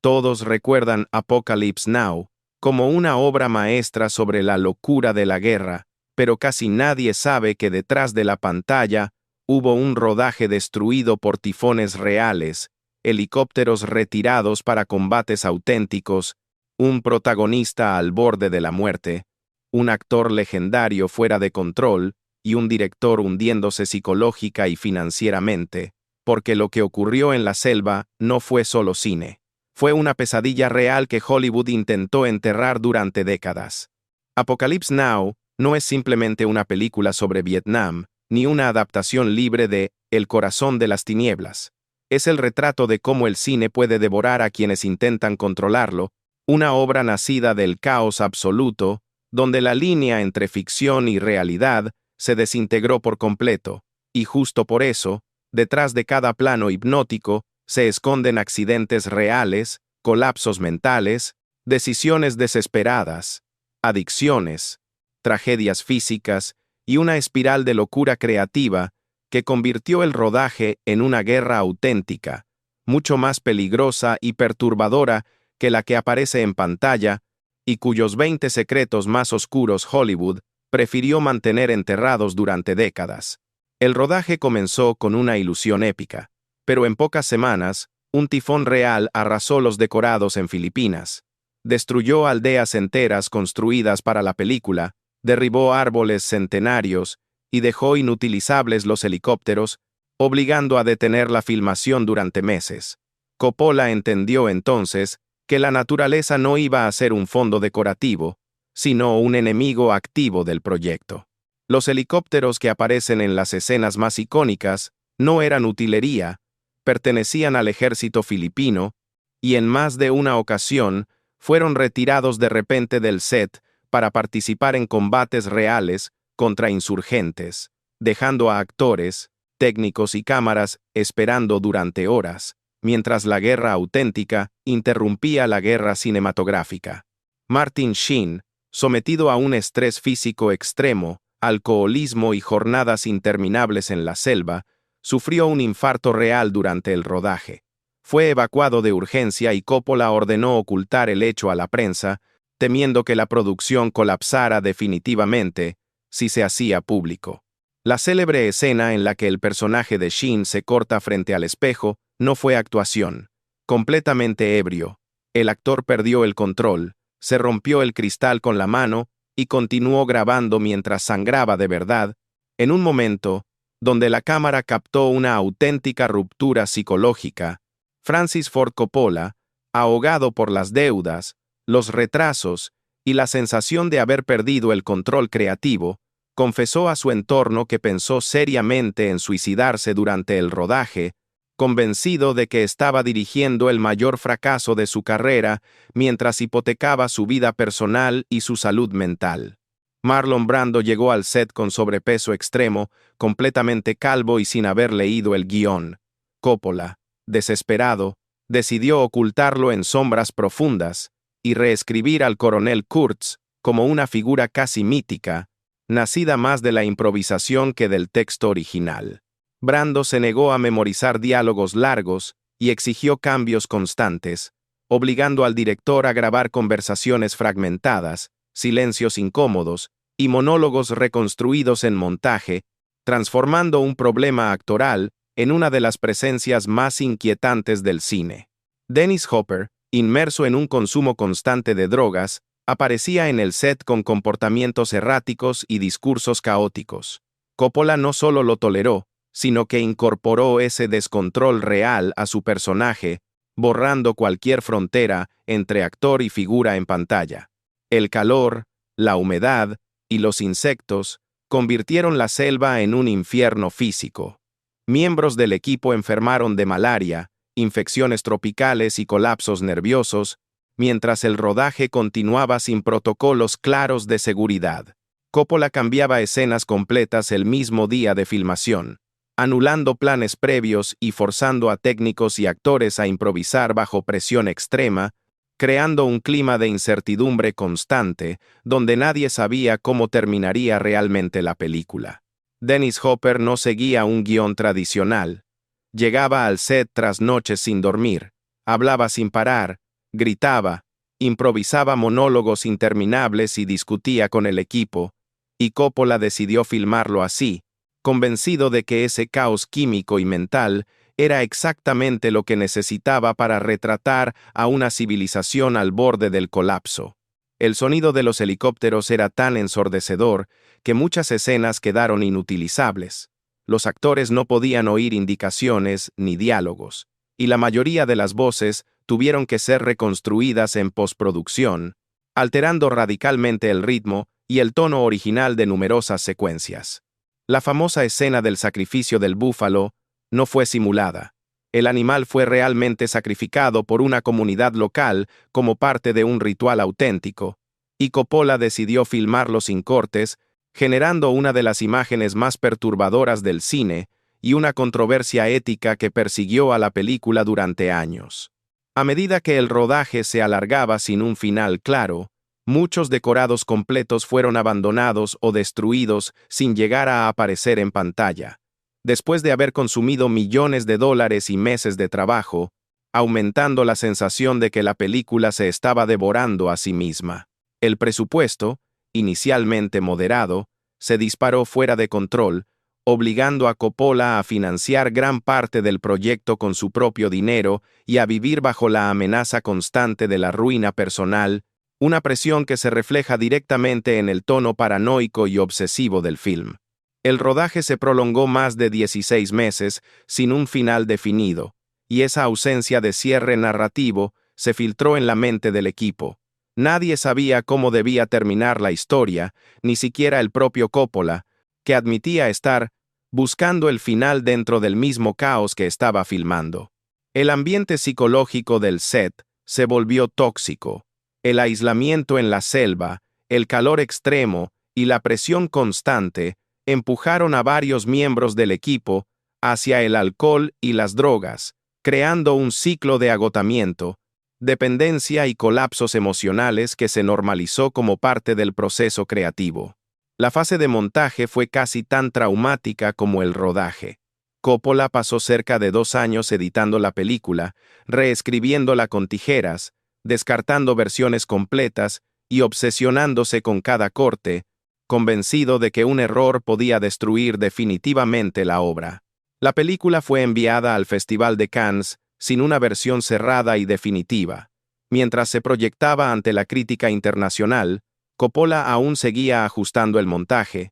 Todos recuerdan Apocalypse Now como una obra maestra sobre la locura de la guerra, pero casi nadie sabe que detrás de la pantalla hubo un rodaje destruido por tifones reales, helicópteros retirados para combates auténticos, un protagonista al borde de la muerte, un actor legendario fuera de control y un director hundiéndose psicológica y financieramente, porque lo que ocurrió en la selva no fue solo cine. Fue una pesadilla real que Hollywood intentó enterrar durante décadas. Apocalypse Now no es simplemente una película sobre Vietnam, ni una adaptación libre de El corazón de las tinieblas. Es el retrato de cómo el cine puede devorar a quienes intentan controlarlo, una obra nacida del caos absoluto, donde la línea entre ficción y realidad se desintegró por completo, y justo por eso, detrás de cada plano hipnótico, se esconden accidentes reales, colapsos mentales, decisiones desesperadas, adicciones, tragedias físicas y una espiral de locura creativa que convirtió el rodaje en una guerra auténtica, mucho más peligrosa y perturbadora que la que aparece en pantalla y cuyos 20 secretos más oscuros Hollywood prefirió mantener enterrados durante décadas. El rodaje comenzó con una ilusión épica, pero en pocas semanas, un tifón real arrasó los decorados en Filipinas, destruyó aldeas enteras construidas para la película, derribó árboles centenarios y dejó inutilizables los helicópteros, obligando a detener la filmación durante meses. Coppola entendió entonces que la naturaleza no iba a ser un fondo decorativo, sino un enemigo activo del proyecto. Los helicópteros que aparecen en las escenas más icónicas no eran utilería, pertenecían al ejército filipino, y en más de una ocasión fueron retirados de repente del set para participar en combates reales contra insurgentes, dejando a actores, técnicos y cámaras esperando durante horas, mientras la guerra auténtica interrumpía la guerra cinematográfica. Martin Sheen, sometido a un estrés físico extremo, alcoholismo y jornadas interminables en la selva, sufrió un infarto real durante el rodaje. Fue evacuado de urgencia y Coppola ordenó ocultar el hecho a la prensa, temiendo que la producción colapsara definitivamente si se hacía público. La célebre escena en la que el personaje de Sheen se corta frente al espejo no fue actuación. Completamente ebrio, el actor perdió el control, se rompió el cristal con la mano y continuó grabando mientras sangraba de verdad, en un momento donde la cámara captó una auténtica ruptura psicológica. Francis Ford Coppola, ahogado por las deudas, los retrasos y la sensación de haber perdido el control creativo, confesó a su entorno que pensó seriamente en suicidarse durante el rodaje, convencido de que estaba dirigiendo el mayor fracaso de su carrera mientras hipotecaba su vida personal y su salud mental. Marlon Brando llegó al set con sobrepeso extremo, completamente calvo y sin haber leído el guión. Coppola, desesperado, decidió ocultarlo en sombras profundas y reescribir al coronel Kurtz como una figura casi mítica, nacida más de la improvisación que del texto original. Brando se negó a memorizar diálogos largos y exigió cambios constantes, obligando al director a grabar conversaciones fragmentadas, silencios incómodos y monólogos reconstruidos en montaje, transformando un problema actoral en una de las presencias más inquietantes del cine. Dennis Hopper, inmerso en un consumo constante de drogas, aparecía en el set con comportamientos erráticos y discursos caóticos. Coppola no solo lo toleró, sino que incorporó ese descontrol real a su personaje, borrando cualquier frontera entre actor y figura en pantalla. El calor, la humedad y los insectos convirtieron la selva en un infierno físico. Miembros del equipo enfermaron de malaria, infecciones tropicales y colapsos nerviosos, mientras el rodaje continuaba sin protocolos claros de seguridad. Coppola cambiaba escenas completas el mismo día de filmación, anulando planes previos y forzando a técnicos y actores a improvisar bajo presión extrema, creando un clima de incertidumbre constante, donde nadie sabía cómo terminaría realmente la película. Dennis Hopper no seguía un guión tradicional. Llegaba al set tras noches sin dormir, hablaba sin parar, Gritaba, improvisaba monólogos interminables y discutía con el equipo, y Coppola decidió filmarlo así, convencido de que ese caos químico y mental era exactamente lo que necesitaba para retratar a una civilización al borde del colapso. El sonido de los helicópteros era tan ensordecedor que muchas escenas quedaron inutilizables. Los actores no podían oír indicaciones ni diálogos, y la mayoría de las voces tuvieron que ser reconstruidas en postproducción, alterando radicalmente el ritmo y el tono original de numerosas secuencias. La famosa escena del sacrificio del búfalo no fue simulada. El animal fue realmente sacrificado por una comunidad local como parte de un ritual auténtico, y Coppola decidió filmarlo sin cortes, generando una de las imágenes más perturbadoras del cine y una controversia ética que persiguió a la película durante años. A medida que el rodaje se alargaba sin un final claro, muchos decorados completos fueron abandonados o destruidos sin llegar a aparecer en pantalla, después de haber consumido millones de dólares y meses de trabajo, aumentando la sensación de que la película se estaba devorando a sí misma. El presupuesto, inicialmente moderado, se disparó fuera de control, obligando a Coppola a financiar gran parte del proyecto con su propio dinero y a vivir bajo la amenaza constante de la ruina personal, una presión que se refleja directamente en el tono paranoico y obsesivo del film. El rodaje se prolongó más de 16 meses sin un final definido, y esa ausencia de cierre narrativo se filtró en la mente del equipo. Nadie sabía cómo debía terminar la historia, ni siquiera el propio Coppola, que admitía estar buscando el final dentro del mismo caos que estaba filmando. El ambiente psicológico del set se volvió tóxico. El aislamiento en la selva, el calor extremo y la presión constante empujaron a varios miembros del equipo hacia el alcohol y las drogas, creando un ciclo de agotamiento, dependencia y colapsos emocionales que se normalizó como parte del proceso creativo. La fase de montaje fue casi tan traumática como el rodaje. Coppola pasó cerca de 2 años editando la película, reescribiéndola con tijeras, descartando versiones completas y obsesionándose con cada corte, convencido de que un error podía destruir definitivamente la obra. La película fue enviada al Festival de Cannes sin una versión cerrada y definitiva. Mientras se proyectaba ante la crítica internacional, Coppola aún seguía ajustando el montaje,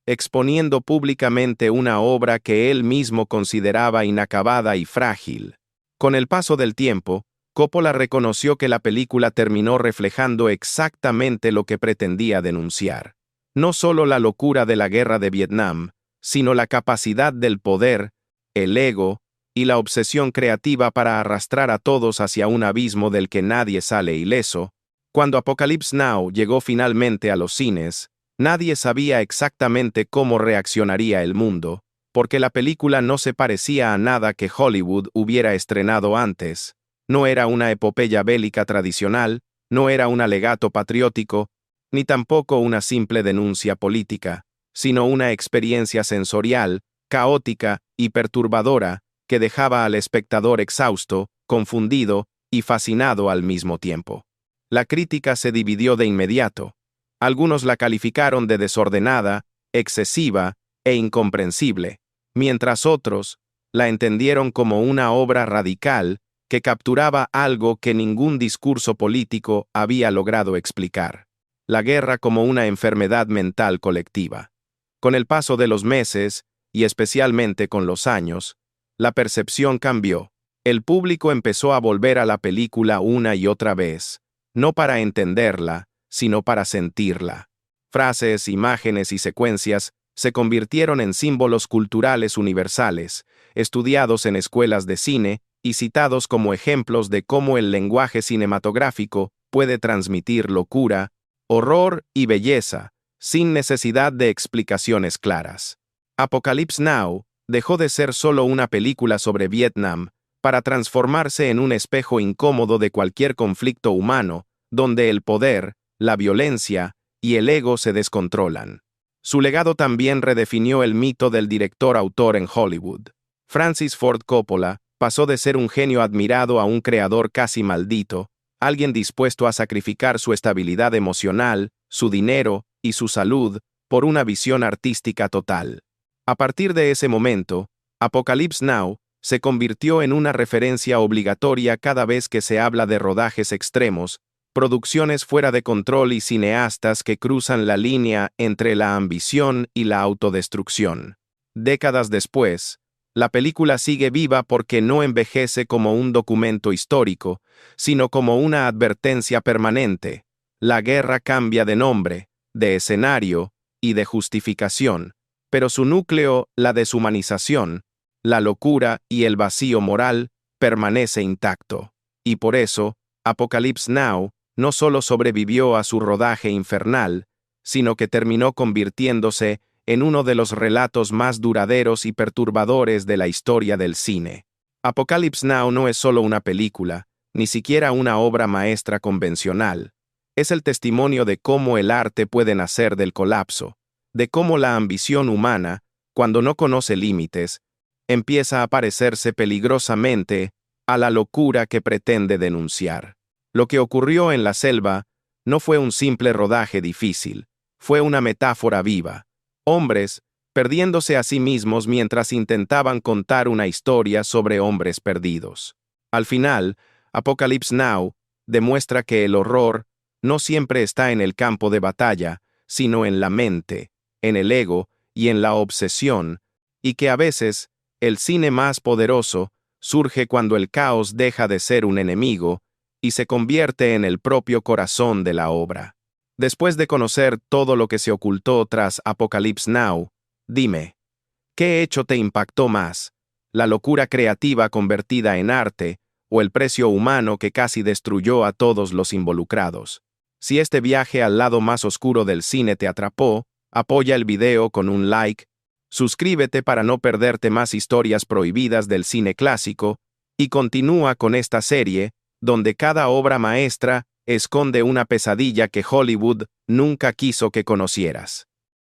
exponiendo públicamente una obra que él mismo consideraba inacabada y frágil. Con el paso del tiempo, Coppola reconoció que la película terminó reflejando exactamente lo que pretendía denunciar. No solo la locura de la guerra de Vietnam, sino la capacidad del poder, el ego y la obsesión creativa para arrastrar a todos hacia un abismo del que nadie sale ileso. Cuando Apocalypse Now llegó finalmente a los cines, nadie sabía exactamente cómo reaccionaría el mundo, porque la película no se parecía a nada que Hollywood hubiera estrenado antes. No era una epopeya bélica tradicional, no era un alegato patriótico, ni tampoco una simple denuncia política, sino una experiencia sensorial, caótica y perturbadora que dejaba al espectador exhausto, confundido y fascinado al mismo tiempo. La crítica se dividió de inmediato. Algunos la calificaron de desordenada, excesiva e incomprensible, mientras otros la entendieron como una obra radical que capturaba algo que ningún discurso político había logrado explicar: la guerra como una enfermedad mental colectiva. Con el paso de los meses, y especialmente con los años, la percepción cambió. El público empezó a volver a la película una y otra vez, no para entenderla, sino para sentirla. Frases, imágenes y secuencias se convirtieron en símbolos culturales universales, estudiados en escuelas de cine y citados como ejemplos de cómo el lenguaje cinematográfico puede transmitir locura, horror y belleza, sin necesidad de explicaciones claras. Apocalypse Now dejó de ser solo una película sobre Vietnam para transformarse en un espejo incómodo de cualquier conflicto humano, donde el poder, la violencia y el ego se descontrolan. Su legado también redefinió el mito del director-autor en Hollywood. Francis Ford Coppola pasó de ser un genio admirado a un creador casi maldito, alguien dispuesto a sacrificar su estabilidad emocional, su dinero y su salud por una visión artística total. A partir de ese momento, Apocalypse Now se convirtió en una referencia obligatoria cada vez que se habla de rodajes extremos, producciones fuera de control y cineastas que cruzan la línea entre la ambición y la autodestrucción. Décadas después, la película sigue viva porque no envejece como un documento histórico, sino como una advertencia permanente. La guerra cambia de nombre, de escenario y de justificación, pero su núcleo, la deshumanización, la locura y el vacío moral, permanece intacto. Y por eso, Apocalypse Now no solo sobrevivió a su rodaje infernal, sino que terminó convirtiéndose en uno de los relatos más duraderos y perturbadores de la historia del cine. Apocalypse Now no es solo una película, ni siquiera una obra maestra convencional. Es el testimonio de cómo el arte puede nacer del colapso, de cómo la ambición humana, cuando no conoce límites, empieza a parecerse peligrosamente a la locura que pretende denunciar. Lo que ocurrió en la selva no fue un simple rodaje difícil, fue una metáfora viva. Hombres perdiéndose a sí mismos mientras intentaban contar una historia sobre hombres perdidos. Al final, Apocalypse Now demuestra que el horror no siempre está en el campo de batalla, sino en la mente, en el ego y en la obsesión, y que a veces el cine más poderoso surge cuando el caos deja de ser un enemigo y se convierte en el propio corazón de la obra. Después de conocer todo lo que se ocultó tras Apocalypse Now, dime, ¿qué hecho te impactó más? ¿La locura creativa convertida en arte o el precio humano que casi destruyó a todos los involucrados? Si este viaje al lado más oscuro del cine te atrapó, apoya el video con un like, suscríbete para no perderte más historias prohibidas del cine clásico, y continúa con esta serie, donde cada obra maestra esconde una pesadilla que Hollywood nunca quiso que conocieras.